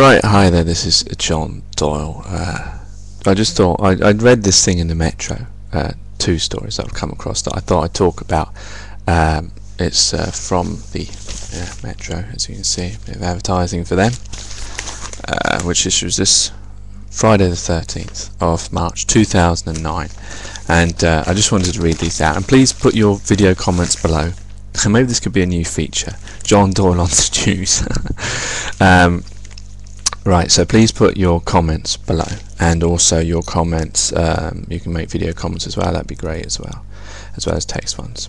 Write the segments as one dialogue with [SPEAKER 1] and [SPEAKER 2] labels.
[SPEAKER 1] Right, hi there, this is John Doyle. I just thought, I'd read this thing in the Metro, two stories that I've come across that I thought I'd talk about. It's from the Metro, as you can see, a bit of advertising for them, which issues this Friday the 13th of March 2009. And I just wanted to read these out, and please put your video comments below. Maybe this could be a new feature, John Doyle on the news. Right, so please put your comments below, and also your comments, you can make video comments as well, that'd be great as well as text ones.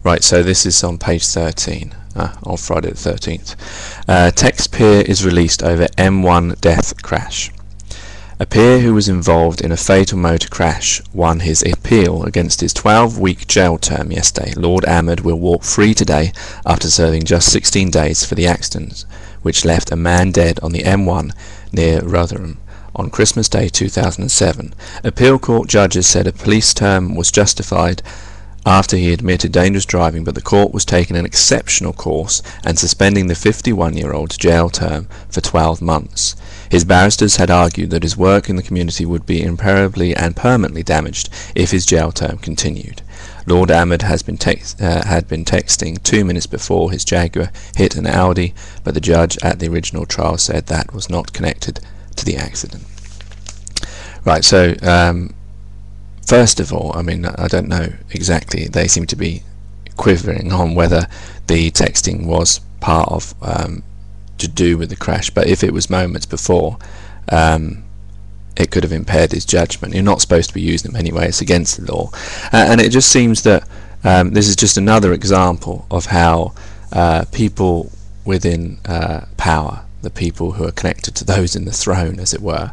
[SPEAKER 1] Right, so this is on page 13 on Friday the 13th. Text peer is released over M1 death crash. A peer who was involved in a fatal motor crash won his appeal against his 12-week jail term yesterday. Lord Ahmed will walk free today after serving just 16 days for the accident, which left a man dead on the M1 near Rotherham on Christmas Day 2007. Appeal court judges said a police term was justified after he admitted dangerous driving, but the court was taking an exceptional course and suspending the 51-year-old's jail term for 12 months. His barristers had argued that his work in the community would be irreparably and permanently damaged if his jail term continued. Lord Ahmed had been texting 2 minutes before his Jaguar hit an Audi, but the judge at the original trial said that was not connected to the accident. Right, so first of all, I mean, I don't know exactly. They seem to be quivering on whether the texting was part of to do with the crash, but if it was moments before, it could have impaired his judgment. You're not supposed to be using them anyway, it's against the law. And it just seems that this is just another example of how people within power, the people who are connected to those in the throne, as it were,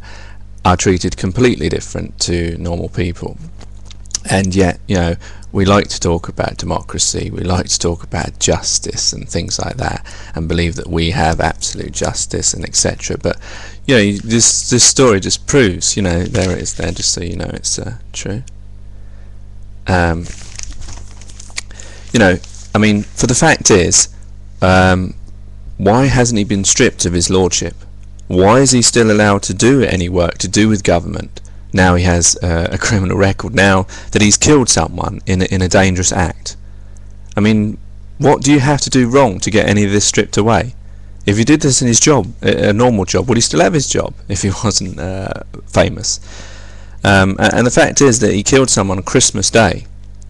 [SPEAKER 1] are treated completely different to normal people. And yet, you know, we like to talk about democracy, we like to talk about justice and things like that, and believe that we have absolute justice and etc. But you know, this story just proves, you know, there it is there, just so you know it's true. You know, I mean, for the fact is, why hasn't he been stripped of his lordship? Why is he still allowed to do any work to do with government? Now he has a criminal record, now that he's killed someone in a dangerous act. I mean, what do you have to do wrong to get any of this stripped away? If he did this in his job, a normal job, would he still have his job if he wasn't famous? And the fact is that he killed someone on Christmas Day.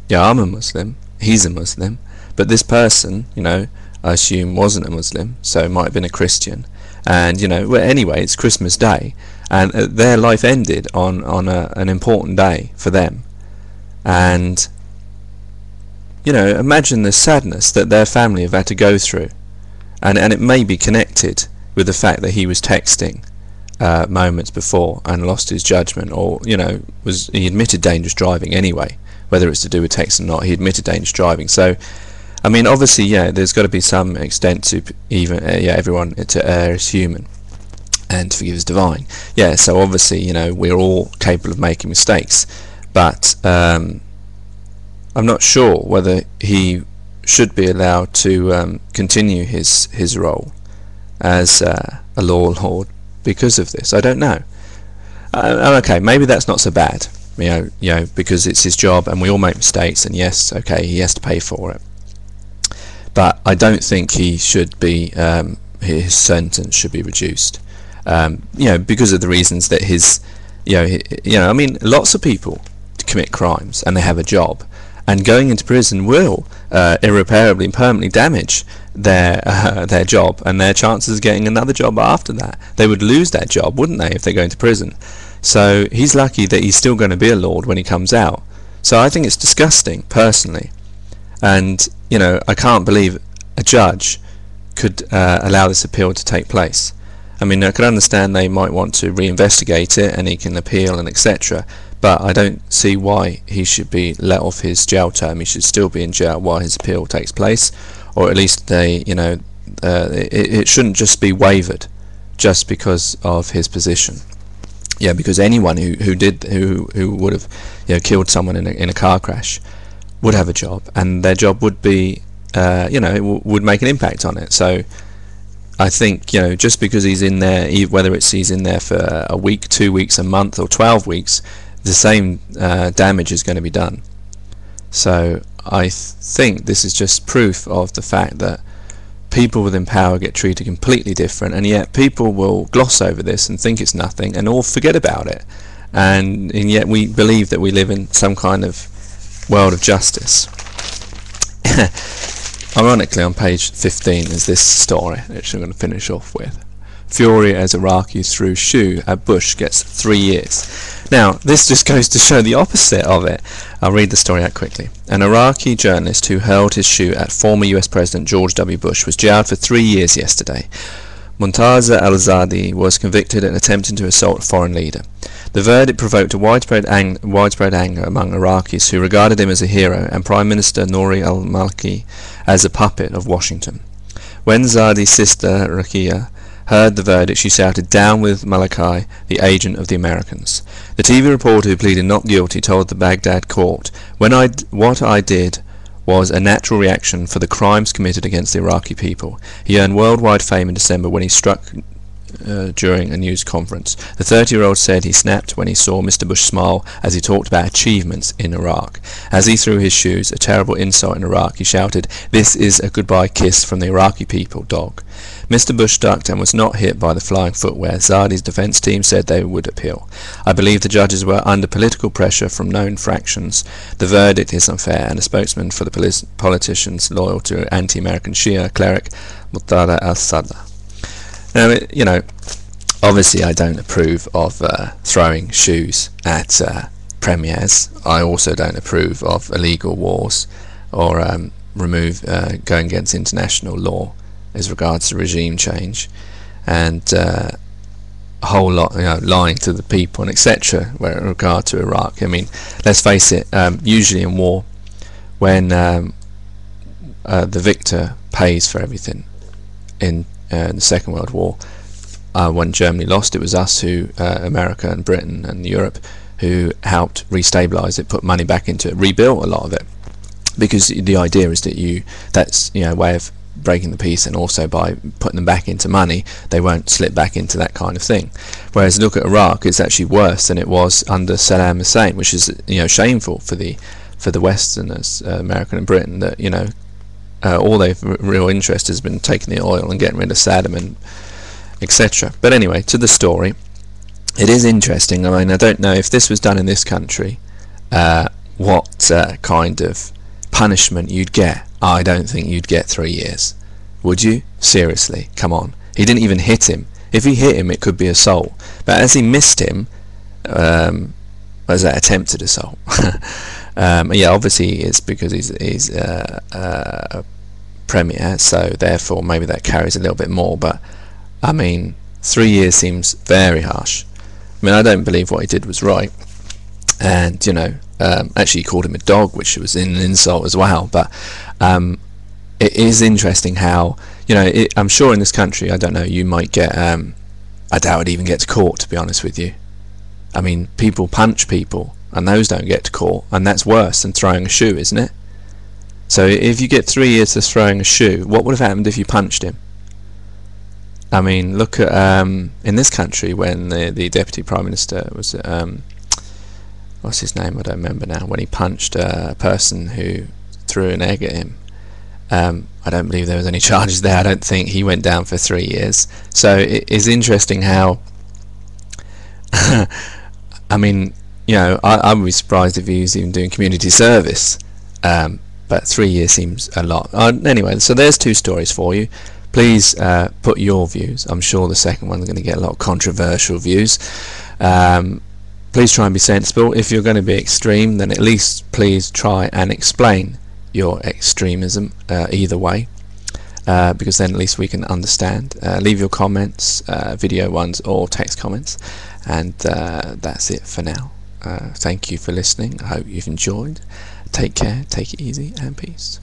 [SPEAKER 1] Yeah, I'm a Muslim, he's a Muslim, but this person, you know, I assume wasn't a Muslim, so might have been a Christian. And you know, well, anyway, it's Christmas Day, and their life ended on an important day for them. And you know, imagine the sadness that their family have had to go through, and it may be connected with the fact that he was texting moments before and lost his judgment, or you know, he admitted dangerous driving anyway, whether it's to do with text or not. He admitted dangerous driving, so I mean, obviously, yeah, there's got to be some extent to even, everyone to err is human and to forgive is divine. Yeah, so obviously, you know, we're all capable of making mistakes, but I'm not sure whether he should be allowed to continue his role as a law lord because of this. I don't know. Okay, maybe that's not so bad, you know, because it's his job and we all make mistakes, and yes, okay, he has to pay for it. But I don't think he should be, his sentence should be reduced, you know, because of the reasons that you know, I mean, lots of people commit crimes and they have a job, and going into prison will irreparably and permanently damage their job and their chances of getting another job after that. They would lose that job, wouldn't they, if they go into prison? So he's lucky that he's still going to be a lord when he comes out. So I think it's disgusting, personally. And you know, I can't believe a judge could allow this appeal to take place. I mean, I could understand they might want to reinvestigate it and he can appeal and etc., but I don't see why he should be let off his jail term. He should still be in jail while his appeal takes place, or at least they, you know, it shouldn't just be waived just because of his position. Yeah, because anyone who would have, you know, killed someone in a car crash would have a job, and their job would be, you know, it would make an impact on it. So I think, you know, just because he's in there, whether he's in there for a week, 2 weeks, a month, or 12 weeks, the same damage is going to be done. So I think this is just proof of the fact that people within power get treated completely different, and yet people will gloss over this and think it's nothing and all forget about it, and yet we believe that we live in some kind of world of justice. Ironically, on page 15 is this story, which I'm going to finish off with. Fury as Iraqis threw shoe at Bush gets 3 years. Now, this just goes to show the opposite of it. I'll read the story out quickly. An Iraqi journalist who hurled his shoe at former US President George W. Bush was jailed for 3 years yesterday. Muntaza al-Zadi was convicted in attempting to assault a foreign leader. The verdict provoked a widespread anger among Iraqis who regarded him as a hero and Prime Minister Nouri al-Maliki as a puppet of Washington. When Zadi's sister Rakia heard the verdict, she shouted, "Down with Maliki, the agent of the Americans." The TV reporter who pleaded not guilty told the Baghdad court, "What I did was a natural reaction for the crimes committed against the Iraqi people." He earned worldwide fame in December when he struck during a news conference. The 30-year-old said he snapped when he saw Mr. Bush smile as he talked about achievements in Iraq. As he threw his shoes, a terrible insult in Iraq, he shouted, "This is a goodbye kiss from the Iraqi people, dog." Mr. Bush ducked and was not hit by the flying footwear. Zadi's defense team said they would appeal. "I believe the judges were under political pressure from known fractions. The verdict is unfair," and a spokesman for the politicians loyal to anti-American Shia cleric Muqtada al-Sadr. Now, you know, obviously I don't approve of throwing shoes at premiers. I also don't approve of illegal wars or going against international law as regards to regime change, and a whole lot, you know, lying to the people and etc. in regard to Iraq. I mean, let's face it, usually in war, when the victor pays for everything. In the Second World War, when Germany lost, it was us who, America and Britain and Europe, who helped restabilize it, put money back into it, rebuilt a lot of it, because the idea is that that's, you know, a way of breaking the peace, and also by putting them back into money, they won't slip back into that kind of thing. Whereas look at Iraq, it's actually worse than it was under Saddam Hussein, which is, you know, shameful for the Westerners, America and Britain, that, you know, all their real interest has been taking the oil and getting rid of Saddam and etc. But anyway, to the story, it is interesting. I mean, I don't know if this was done in this country, what kind of punishment you'd get. I don't think you'd get 3 years. Would you? Seriously, come on. He didn't even hit him. If he hit him, it could be assault. But as he missed him, was that attempted assault? Yeah, obviously it's because he's a premier, so therefore maybe that carries a little bit more. But I mean, 3 years seems very harsh. I mean, I don't believe what he did was right, and you know, actually he called him a dog, which was an insult as well. But it is interesting how, you know, I'm sure in this country, I don't know, you might get, I doubt I'd even get to court, to be honest with you. I mean, people punch people, and those don't get to court, and that's worse than throwing a shoe, isn't it? So if you get 3 years for throwing a shoe, what would have happened if you punched him? I mean, look at in this country, when the Deputy Prime Minister was, what's his name? I don't remember now. When he punched a person who threw an egg at him, I don't believe there was any charges there. I don't think he went down for 3 years. So it is interesting how, I mean, you know, I would be surprised if he was even doing community service, but 3 years seems a lot. Anyway, so there's two stories for you. Please put your views. I'm sure the second one's going to get a lot of controversial views. Please try and be sensible. If you're going to be extreme, then at least please try and explain your extremism either way, because then at least we can understand. Leave your comments, video ones or text comments, and that's it for now. Thank you for listening. I hope you've enjoyed. Take care, take it easy, and peace.